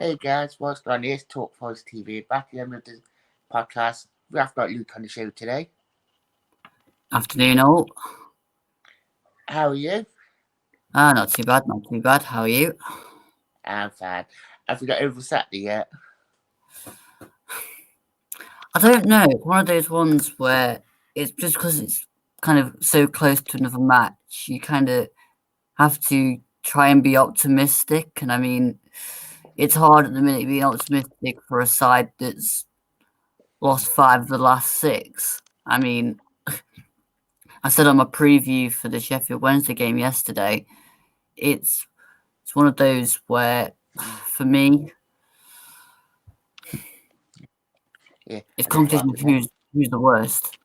Hey guys, what's going on? It's Talk Forest TV back again with the podcast. We have got Luke on the show today. Afternoon, all. How are you? Not too bad, not too bad. How are you? I'm fine. Have we got over Saturday yet? I don't know. It's one of those ones where it's just because it's kind of so close to another match, you kind of have to try and be optimistic. And I mean, it's hard at the minute being optimistic for a side that's lost 5 of the last 6. I mean, I said on my preview for the Sheffield Wednesday game yesterday, it's one of those where, for me, Yeah. it's competition of who's the worst.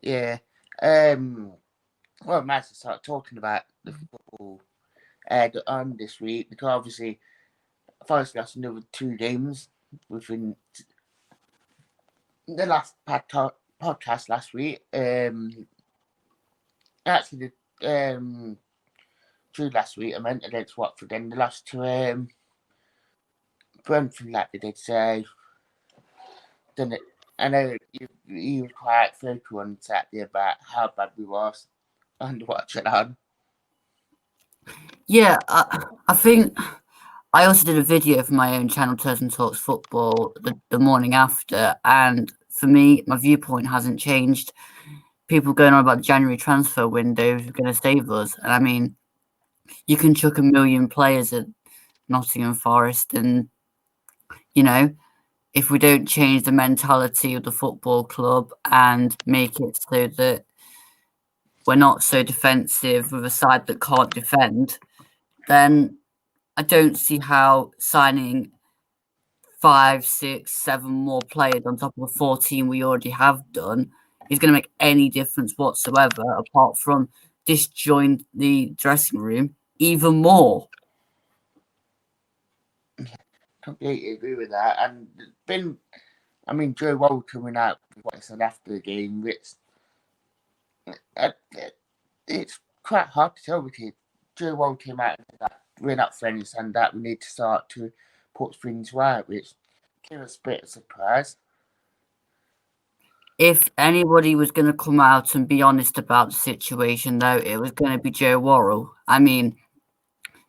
Yeah. Well, I might as well start talking about the football on this week because obviously Forest lost another 2 games within the last podcast last week. Actually, the drew last week. I meant against Watford, then they lost to Brentford, like they did say. Then I know you were quite vocal on Saturday about how bad we was and watching on. Yeah, I think I also did a video for my own channel, Turton Talks Football, the morning after, and for me, my viewpoint hasn't changed. People going on about the January transfer window are going to save us, and I mean, you can chuck a million players at Nottingham Forest, and you know, if we don't change the mentality of the football club and make it so that we're not so defensive with a side that can't defend, then I don't see how signing 5, 6, 7 more players on top of the 14 we already have done is going to make any difference whatsoever, apart from disjoin the dressing room even more. Completely agree with that. And Joe Wall coming out with what he said after the game, it's quite hard to tell because Joe Wall came out and said that we're not friends and that we need to start to put things right, which gave us a bit of surprise. If anybody was going to come out and be honest about the situation, though, it was going to be Joe Worrell. I mean,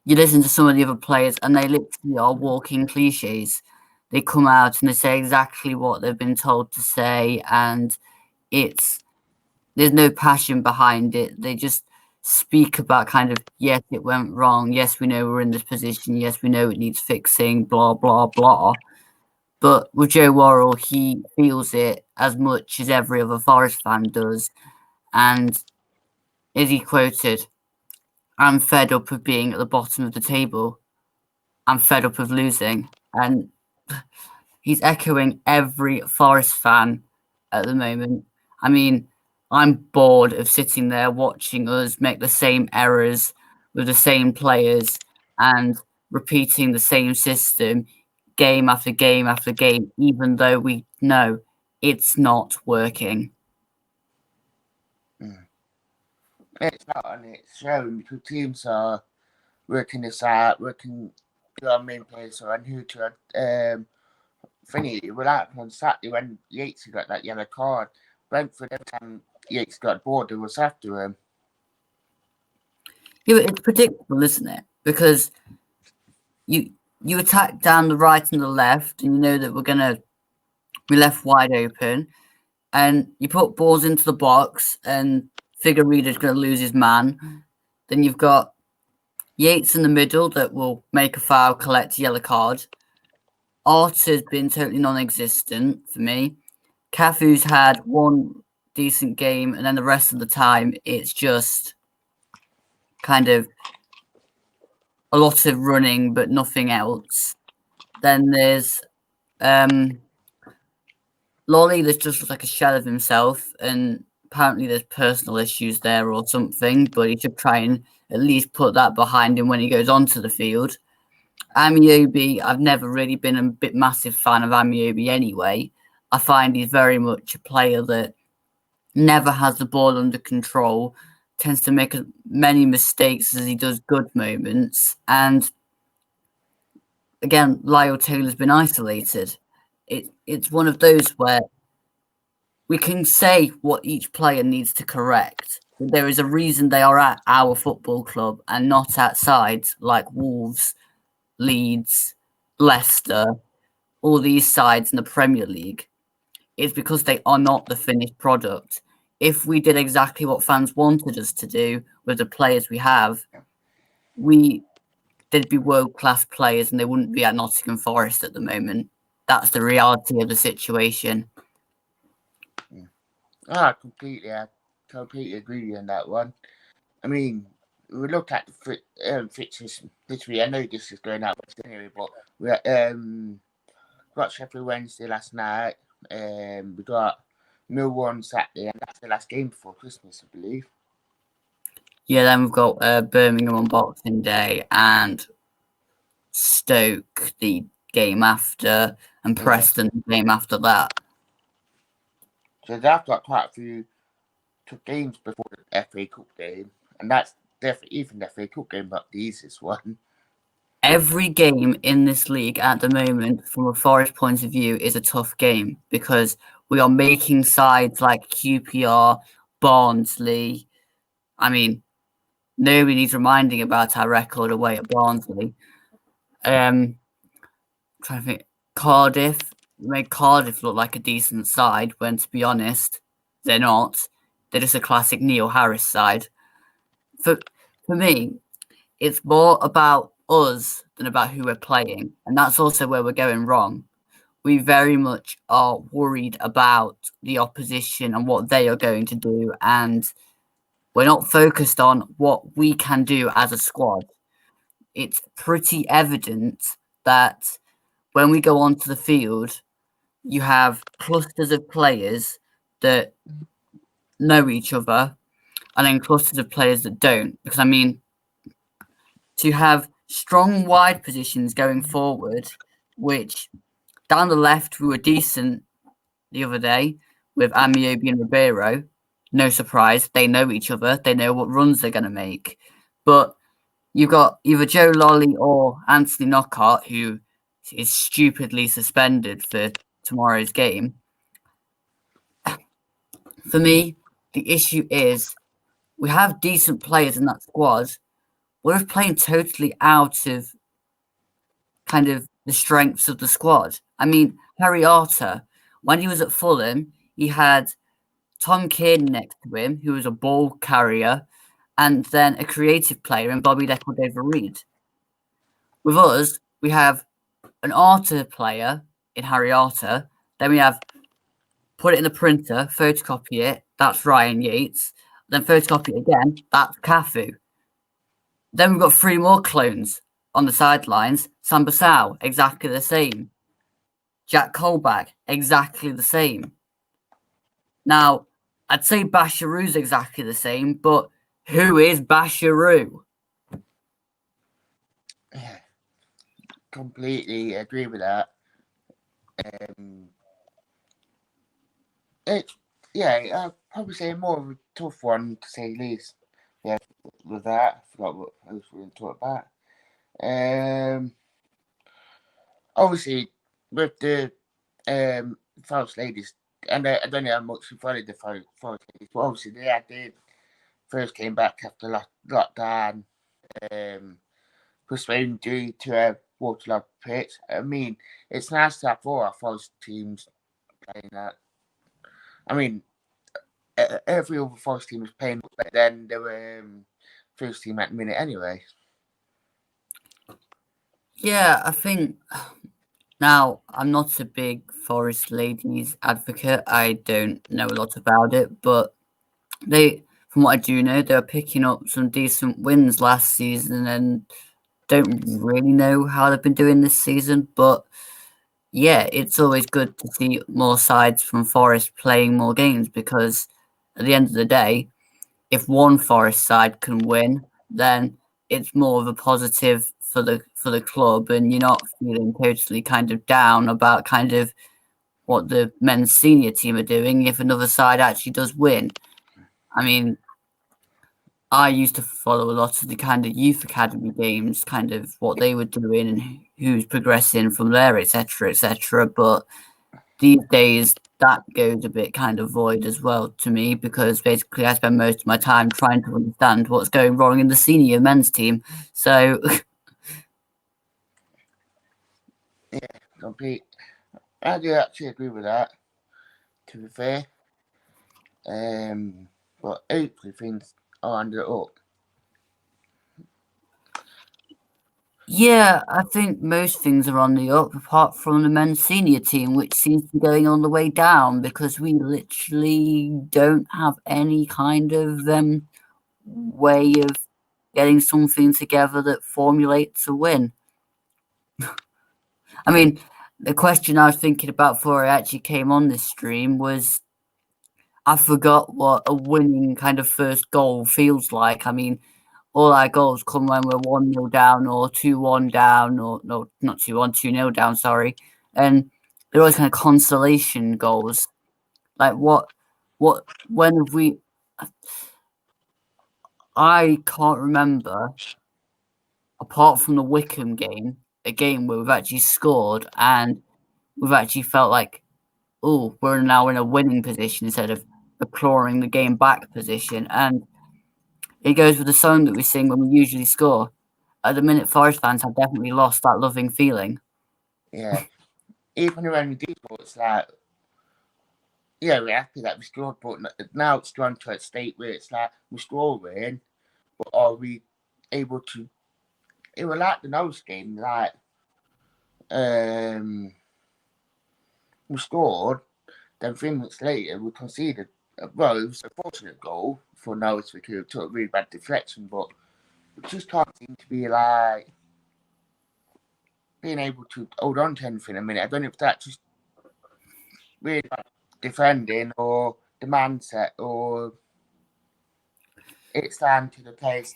you listen to some of the other players and they literally are walking cliches. They come out and they say exactly what they've been told to say, and there's no passion behind it. They just speak about kind of, yes, it went wrong. Yes, we know we're in this position. Yes, we know it needs fixing, blah, blah, blah. But with Joe Worrell, he feels it as much as every other Forest fan does. And as he quoted, I'm fed up of being at the bottom of the table. I'm fed up of losing. And he's echoing every Forest fan at the moment. I mean, I'm bored of sitting there watching us make the same errors with the same players and repeating the same system game after game after game, even though we know it's not working. It's not, and it's shown because teams are working this out, working your main players and who to thingy. Well, that on Saturday when Yates got that yellow card, Brentford every time Yates got bored, it was after him. Yeah, it's predictable, isn't it? Because you attack down the right and the left, and you know that we're gonna be left wide open, and you put balls into the box, and Figueiredo's gonna lose his man. Then you've got Yates in the middle that will make a foul, collect a yellow card. Arter's been totally non-existent for me. Cafu's had one decent game, and then the rest of the time it's just kind of a lot of running, but nothing else. Then there's Lolly that just looks like a shell of himself, and apparently there's personal issues there or something, but he should try and at least put that behind him when he goes onto the field. Ameobi, I've never really been a massive fan of Ameobi anyway. I find he's very much a player that never has the ball under control, tends to make as many mistakes as he does good moments. And again, Lyle Taylor's been isolated. It's one of those where we can say what each player needs to correct. But there is a reason they are at our football club and not at sides like Wolves, Leeds, Leicester, all these sides in the Premier League. It's because they are not the finished product. If we did exactly what fans wanted us to do with the players we have, they'd be world-class players and they wouldn't be at Nottingham Forest at the moment. That's the reality of the situation. I completely agree with you on that one. I mean, we look at the fixtures this week. I know this is going out anyway, but we got Sheffield Wednesday last night. We got Millwall on Saturday, and that's the last game before Christmas, I believe. Yeah, then we've got Birmingham on Boxing Day and Stoke the game after, and Preston the game after that. So they've got quite a few tough games before the FA Cup game, and that's definitely even the FA Cup game, not the easiest one. Every game in this league at the moment, from a Forest point of view, is a tough game because we are making sides like QPR, Barnsley. I mean, nobody needs reminding about our record away at Barnsley. Trying to think, Cardiff. We made Cardiff look like a decent side when, to be honest, they're not. They're just a classic Neil Harris side. For me, it's more about us than about who we're playing, and that's also where we're going wrong. We very much are worried about the opposition and what they are going to do, and we're not focused on what we can do as a squad. It's pretty evident that when we go onto the field, you have clusters of players that know each other and then clusters of players that don't. Because, I mean, to have strong wide positions going forward, which down the left we were decent the other day with Amiobi and Ribeiro. No surprise, they know each other. They know what runs they're going to make. But you've got either Joe Lolly or Anthony Knockaert, who is stupidly suspended for tomorrow's game. For me, the issue is we have decent players in that squad. We're playing totally out of kind of the strengths of the squad. I mean, Harry Arter, when he was at Fulham, he had Tom Kearney next to him, who was a ball carrier, and then a creative player in Bobby Decordova-Reid. With us, we have an Arter player in Harry Arter. Then we have put it in the printer, photocopy it. That's Ryan Yates. Then photocopy it again. That's Cafu. Then we've got 3 more clones on the sidelines. Sambasau, exactly the same. Jack Colback, exactly the same. Now, I'd say Basharu's exactly the same, but who is Basharu? Completely agree with that. I'd probably say more of a tough one to say the least. Yeah, with that, I forgot what else we were going to talk about. Obviously, with the Forest ladies, and I don't know how much you followed the Forest ladies, but obviously they first came back after lockdown, postponed due to a waterlogged pitch. I mean, it's nice to have all our Forest teams playing that. I mean, every other Forest team was playing better than the first team at the minute anyway. Yeah, I think now I'm not a big Forest ladies advocate. I don't know a lot about it, but from what I do know, they're picking up some decent wins last season and don't really know how they've been doing this season. But yeah, it's always good to see more sides from Forest playing more games because at the end of the day, if one Forest side can win, then it's more of a positive for the club, and you're not feeling totally kind of down about kind of what the men's senior team are doing if another side actually does win. I mean, I used to follow a lot of the kind of youth academy games, kind of what they were doing and who's progressing from there, etc., etc. But these days, that goes a bit kind of void as well to me because basically I spend most of my time trying to understand what's going wrong in the senior men's team. So, Complete. I do actually agree with that, to be fair. But hopefully things are under up. yeah, I think most things are on the up, apart from the men's senior team, which seems to be going on the way down because we literally don't have any kind of way of getting something together that formulates a win. I mean, the question I was thinking about before I actually came on this stream was I forgot what a winning kind of first goal feels like. I mean, all our goals come when we're 1-0 down or 2-1 down, or no, not 2-1, 2-0 down, sorry. And they're always kind of consolation goals. Like when have we. I can't remember, apart from the Wickham game, a game where we've actually scored and we've actually felt like, oh, we're now in a winning position instead of a clawing the game back position. And it goes with the song that we sing when we usually score. At the minute, Forest fans have definitely lost that loving feeling. Yeah. Even when we do score, it's like, yeah, we're happy that we scored, but now it's gone to a state where it's like we're scoring, but are we able to? It was like the nose game, like we scored, then 3 minutes later we conceded. Well, it was a fortunate goal for Norwich because it took a really bad deflection, but we just can't seem to be like being able to hold on to anything a minute. I don't know if that's just really bad defending or the mindset or it's down to the players,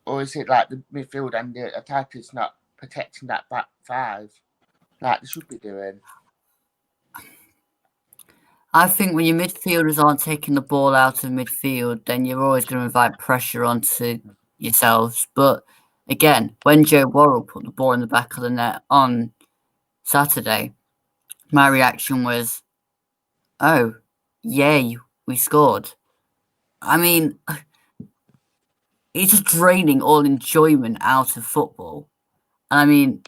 or is it like the midfield and the attackers not protecting that back five like they should be doing? I think when your midfielders aren't taking the ball out of midfield, then you're always going to invite pressure onto yourselves. But again, when Joe Worrell put the ball in the back of the net on Saturday, my reaction was, oh, yay, we scored. I mean, it's just draining all enjoyment out of football. And I mean,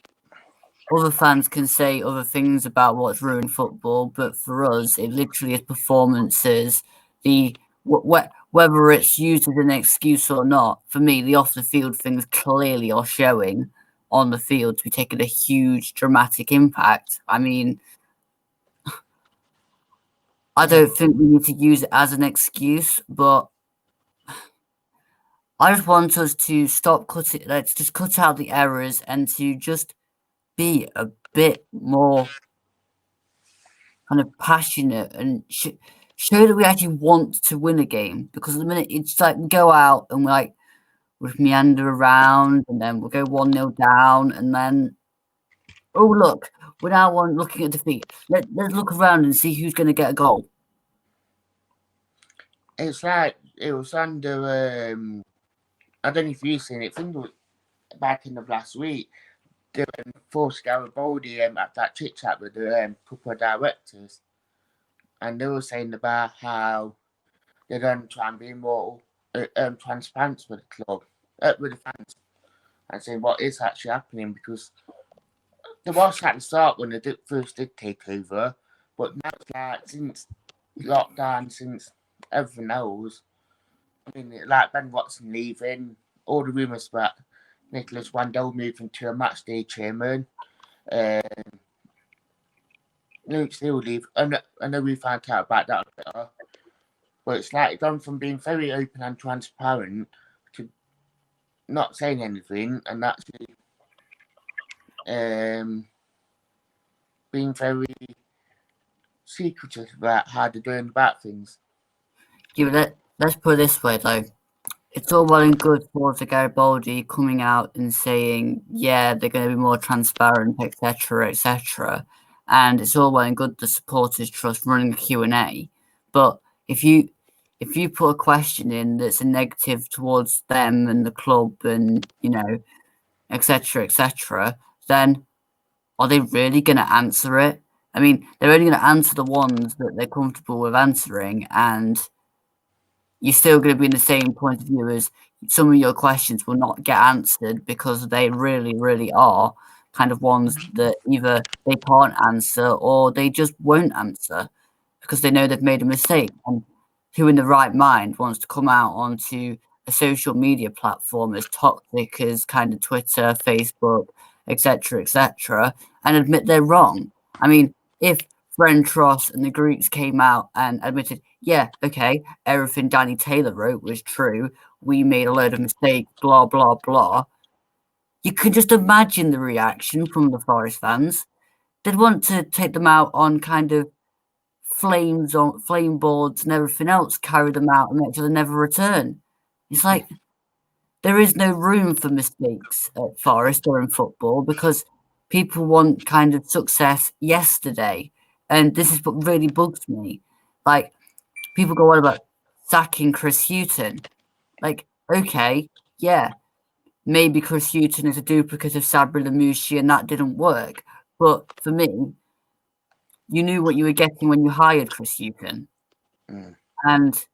other fans can say other things about what's ruined football, but for us, it literally is performances. Whether it's used as an excuse or not, for me, the off the field things clearly are showing on the field to be taking a huge dramatic impact. I mean, I don't think we need to use it as an excuse, but I just want us to stop cutting. Let's just cut out the errors and to just be a bit more kind of passionate and show that we actually want to win a game. Because at the minute it's like we go out and we meander around and then we'll go 1-0 down and then oh look, we're now looking at defeat. Let's look around and see who's going to get a goal. It's like it was under I don't know if you've seen it. I think it was back in the last week. They forced Garibaldi at that chit chat with the couple of directors, and they were saying about how they're going to try and be more transparent with the club, with the fans, and saying what is actually happening because there was at the start when they first did take over, but now it's like since lockdown, since everything else. I mean, like Ben Watson leaving, all the rumours about Nicholas Wandel moving to a match day chairman, Luke Steele leave. I know we found out about that later, but it's like gone from being very open and transparent to not saying anything and actually being very secretive about how they're doing about things. Yeah, let's put it this way though. It's all well and good for the Garibaldi coming out and saying, yeah, they're going to be more transparent, etc., etc. And it's all well and good the supporters trust running the Q&A. But if if you put a question in that's a negative towards them and the club and, etc., then are they really going to answer it? I mean, they're only going to answer the ones that they're comfortable with answering, and you're still going to be in the same point of view as some of your questions will not get answered because they really, really are kind of ones that either they can't answer or they just won't answer because they know they've made a mistake. And who in the right mind wants to come out onto a social media platform as toxic as kind of Twitter, Facebook, etc., and admit they're wrong? I mean, if Fren Tross and the Greeks came out and admitted, yeah, okay, everything Danny Taylor wrote was true, we made a load of mistakes, blah, blah, blah, you could just imagine the reaction from the Forest fans. They'd want to take them out on kind of flames on flame boards and everything else, carry them out and make sure they never return. It's like there is no room for mistakes at Forest or in football because people want kind of success yesterday. And this is what really bugs me. Like, people go on about sacking Chris Hughton. Like, okay, yeah, maybe Chris Hughton is a duplicate of Sabri Lamouchi and that didn't work. But for me, you knew what you were getting when you hired Chris Hughton. And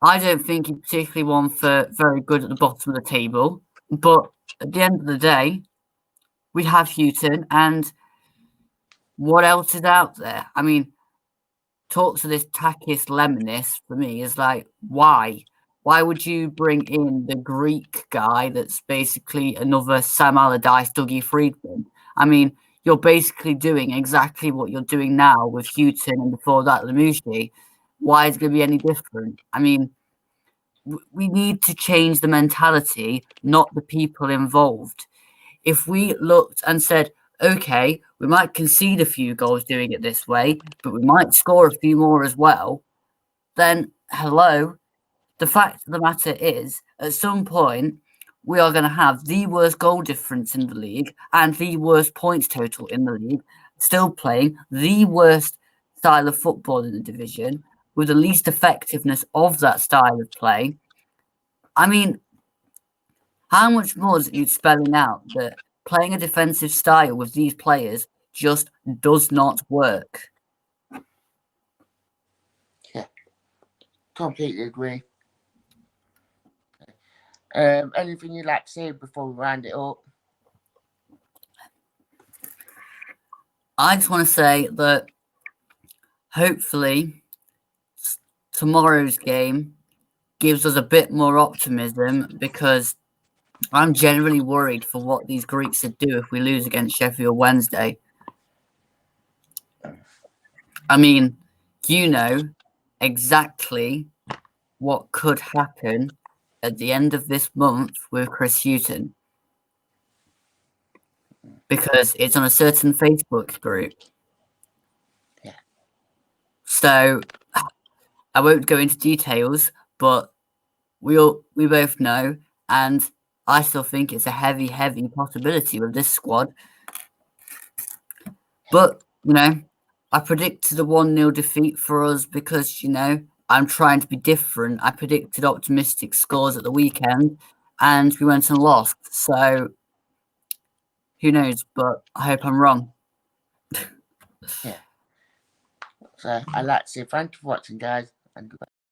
I don't think he's particularly one for very good at the bottom of the table. But at the end of the day, we have Hughton, and what else is out there? I mean, talks of this Takis Lemonis for me is like, why? Why would you bring in the Greek guy that's basically another Sam Allardyce, Dougie Friedman? I mean, you're basically doing exactly what you're doing now with Hughton and before that Lamouchi. Why is it going to be any different? I mean, we need to change the mentality, not the people involved. If we looked and said, okay, we might concede a few goals doing it this way, but we might score a few more as well, then hello. The fact of the matter is, at some point, we are going to have the worst goal difference in the league and the worst points total in the league, still playing the worst style of football in the division with the least effectiveness of that style of play. I mean, how much more is it spelling out that playing a defensive style with these players just does not work? Yeah, completely agree. Anything you'd like to say before we round it up? I just want to say that hopefully tomorrow's game gives us a bit more optimism because I'm generally worried for what these Greeks would do if we lose against Sheffield Wednesday. I mean, you know exactly what could happen at the end of this month with Chris Hughton because it's on a certain Facebook group. Yeah. So I won't go into details, but we both know, and I still think it's a heavy possibility with this squad. But, I predicted a 1-0 defeat for us because, I'm trying to be different. I predicted optimistic scores at the weekend, and we went and lost. So, who knows? But I hope I'm wrong. Yeah. So, I'd like to say thank you for watching, guys, and goodbye.